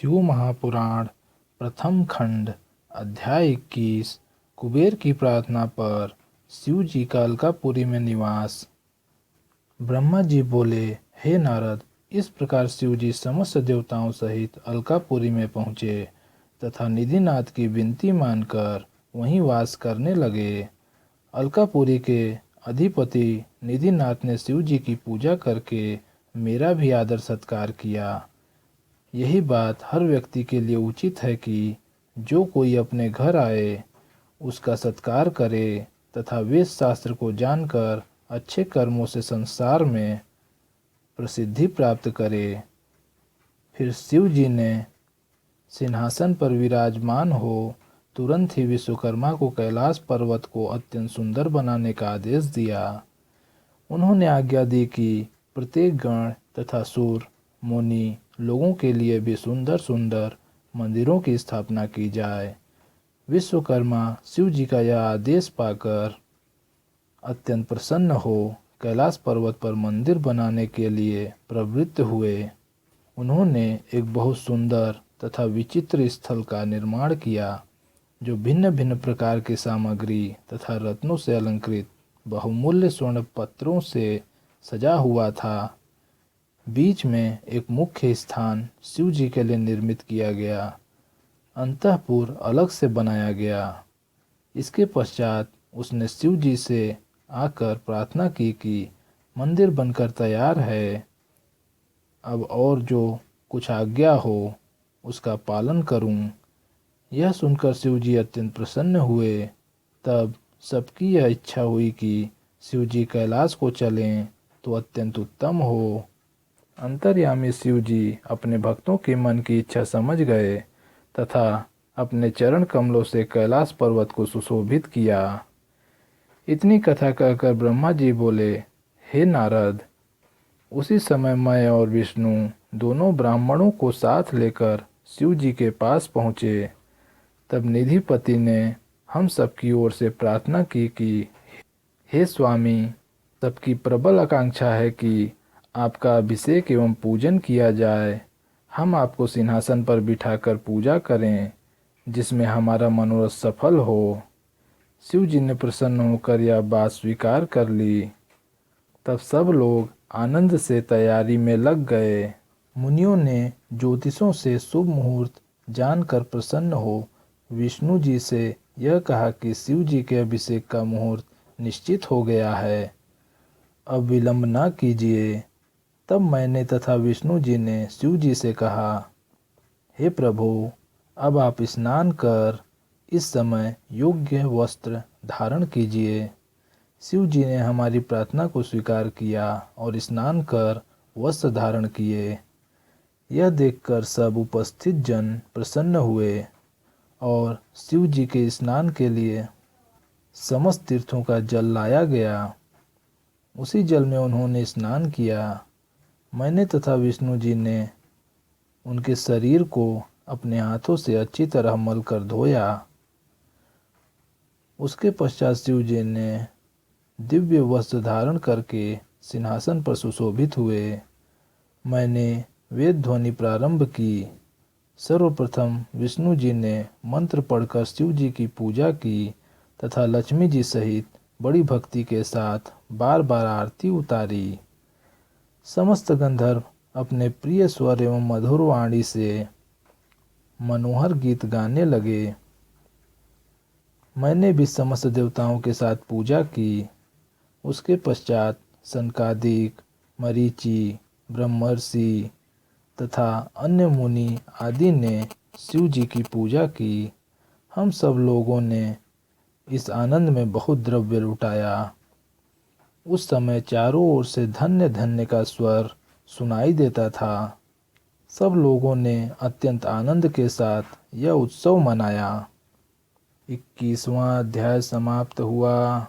शिव महापुराण प्रथम खंड अध्याय 21 कुबेर की प्रार्थना पर शिव जी का अलकापुरी में निवास। ब्रह्मा जी बोले, हे नारद, इस प्रकार शिव जी समस्त देवताओं सहित अलकापुरी में पहुँचे तथा निधिनाथ की विनती मानकर वहीं वास करने लगे। अलकापुरी के अधिपति निधिनाथ ने शिव जी की पूजा करके मेरा भी आदर सत्कार किया। यही बात हर व्यक्ति के लिए उचित है कि जो कोई अपने घर आए उसका सत्कार करे तथा वेद शास्त्र को जानकर अच्छे कर्मों से संसार में प्रसिद्धि प्राप्त करे। फिर शिव जी ने सिंहासन पर विराजमान हो तुरंत ही विश्वकर्मा को कैलाश पर्वत को अत्यंत सुंदर बनाने का आदेश दिया। उन्होंने आज्ञा दी कि प्रत्येक गण तथा सूर मुनि लोगों के लिए भी सुंदर सुंदर मंदिरों की स्थापना की जाए। विश्वकर्मा शिव जी का यह आदेश पाकर अत्यंत प्रसन्न हो कैलाश पर्वत पर मंदिर बनाने के लिए प्रवृत्त हुए। उन्होंने एक बहुत सुंदर तथा विचित्र स्थल का निर्माण किया जो भिन्न भिन्न प्रकार की सामग्री तथा रत्नों से अलंकृत बहुमूल्य स्वर्ण पत्रों से सजा हुआ था। बीच में एक मुख्य स्थान शिव जी के लिए निर्मित किया गया। अंतःपुर अलग से बनाया गया। इसके पश्चात उसने शिव जी से आकर प्रार्थना की कि मंदिर बनकर तैयार है, अब और जो कुछ आज्ञा हो उसका पालन करूं। यह सुनकर शिव जी अत्यंत प्रसन्न हुए। तब सबकी यह इच्छा हुई कि शिव जी कैलाश को चलें तो अत्यंत उत्तम हो। अंतर्यामी शिव जी अपने भक्तों के मन की इच्छा समझ गए तथा अपने चरण कमलों से कैलाश पर्वत को सुशोभित किया। इतनी कथा कहकर ब्रह्मा जी बोले, हे नारद, उसी समय मैं और विष्णु दोनों ब्राह्मणों को साथ लेकर शिव जी के पास पहुँचे। तब निधिपति ने हम सबकी ओर से प्रार्थना की कि हे स्वामी, सबकी प्रबल आकांक्षा है कि आपका अभिषेक एवं पूजन किया जाए। हम आपको सिंहासन पर बिठाकर पूजा करें जिसमें हमारा मनोरथ सफल हो। शिव जी ने प्रसन्न होकर यह बात स्वीकार कर ली। तब सब लोग आनंद से तैयारी में लग गए। मुनियों ने ज्योतिषों से शुभ मुहूर्त जानकर प्रसन्न हो विष्णु जी से यह कहा कि शिव जी के अभिषेक का मुहूर्त निश्चित हो गया है, अब विलंब न कीजिए। तब मैंने तथा विष्णु जी ने शिव जी से कहा, हे प्रभु, अब आप स्नान कर इस समय योग्य वस्त्र धारण कीजिए। शिव जी ने हमारी प्रार्थना को स्वीकार किया और स्नान कर वस्त्र धारण किए। यह देखकर सब उपस्थित जन प्रसन्न हुए और शिव जी के स्नान के लिए समस्त तीर्थों का जल लाया गया। उसी जल में उन्होंने स्नान किया। मैंने तथा विष्णु जी ने उनके शरीर को अपने हाथों से अच्छी तरह मल कर धोया। उसके पश्चात शिव जी ने दिव्य वस्त्र धारण करके सिंहासन पर सुशोभित हुए। मैंने वेद ध्वनि प्रारंभ की। सर्वप्रथम विष्णु जी ने मंत्र पढ़कर शिव जी की पूजा की तथा लक्ष्मी जी सहित बड़ी भक्ति के साथ बार बार आरती उतारी। समस्त गंधर्व अपने प्रिय स्वर एवं मधुर वाणी से मनोहर गीत गाने लगे। मैंने भी समस्त देवताओं के साथ पूजा की। उसके पश्चात सनकादिक, मरीचि, ब्रह्मर्षि तथा अन्य मुनि आदि ने शिव जी की पूजा की। हम सब लोगों ने इस आनंद में बहुत द्रव्य लुटाया। उस समय चारों ओर से धन्य धन्य का स्वर सुनाई देता था। सब लोगों ने अत्यंत आनंद के साथ यह उत्सव मनाया। 21वां अध्याय समाप्त हुआ।